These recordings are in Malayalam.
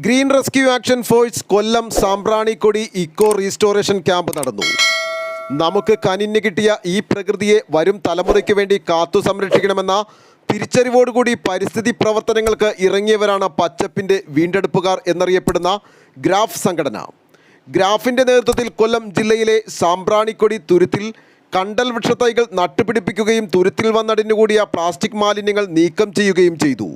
ഗ്രീൻ റെസ്ക്യൂ ആക്ഷൻ ഫോഴ്സ് കൊല്ലം സാമ്പ്രാണിക്കൊടി ഇക്കോ റീസ്റ്റോറേഷൻ ക്യാമ്പ് നടന്നു. നമുക്ക് കനിഞ്ഞു കിട്ടിയ ഈ പ്രകൃതിയെ വരും തലമുറയ്ക്ക് വേണ്ടി കാത്തു സംരക്ഷിക്കണമെന്ന തിരിച്ചറിവോടുകൂടി പരിസ്ഥിതി പ്രവർത്തനങ്ങൾക്ക് ഇറങ്ങിയവരാണ് പച്ചപ്പിൻ്റെ വീണ്ടെടുപ്പുകാർ എന്നറിയപ്പെടുന്ന ഗ്രാഫ് സംഘടന. ഗ്രാഫിൻ്റെ നേതൃത്വത്തിൽ കൊല്ലം ജില്ലയിലെ സാമ്പ്രാണിക്കൊടി തുരുത്തിൽ കണ്ടൽ വൃക്ഷത്തൈകൾ നട്ടുപിടിപ്പിക്കുകയും തുരുത്തിൽ വന്നടിഞ്ഞുകൂടിയ പ്ലാസ്റ്റിക് മാലിന്യങ്ങൾ നീക്കം ചെയ്യുകയും ചെയ്തു.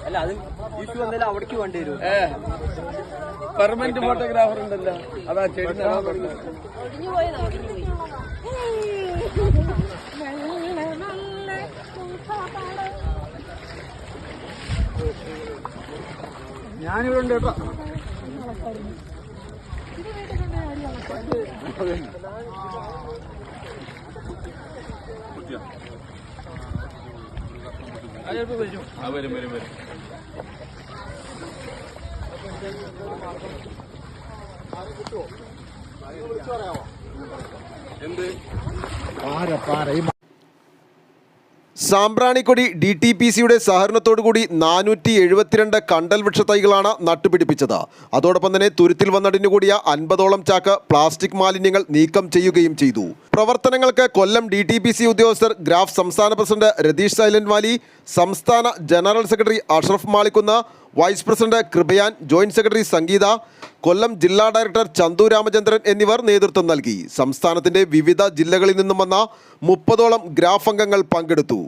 അല്ല അത് ഇഷ്യൂ വന്നാലും അവിടേക്ക് വേണ്ടി വരും. പെർമനന്റ് ഫോട്ടോഗ്രാഫർ ഉണ്ടല്ലോ, അതാ ചെടി ഞാനിവിടെ ഉണ്ട് കേട്ടോ. വരും വരും വരും. സാമ്പ്രാണിക്കൊടി DTPCയുടെ സഹകരണത്തോടുകൂടി 472 കണ്ടൽ വൃക്ഷത്തൈകളാണ് നട്ടുപിടിപ്പിച്ചത്. അതോടൊപ്പം തന്നെ തുരുത്തിൽ വന്നടിഞ്ഞുകൂടിയ 50ഓളം ചാക്ക് പ്ലാസ്റ്റിക് മാലിന്യങ്ങൾ നീക്കം ചെയ്യുകയും ചെയ്തു. പ്രവർത്തനങ്ങൾക്ക് കൊല്ലം DTPC ഉദ്യോഗസ്ഥർ, ഗ്രാഫ് സംസ്ഥാന പ്രസിഡന്റ് രതീഷ് സൈലന്റ് വാലി, സംസ്ഥാന general secretary Ashraf Malikkunnu, vice president കൃപയാൻ, ജോയിന്റ് സെക്രട്ടറി സംഗീത, കൊല്ലം ജില്ലാ ഡയറക്ടർ ചന്തു രാമചന്ദ്രൻ എന്നിവർ നേതൃത്വം നൽകി. സംസ്ഥാനത്തിന്റെ വിവിധ ജില്ലകളിൽ നിന്നും വന്ന 30ഓളം ഗ്രാഫ് അംഗങ്ങൾ പങ്കെടുത്തു.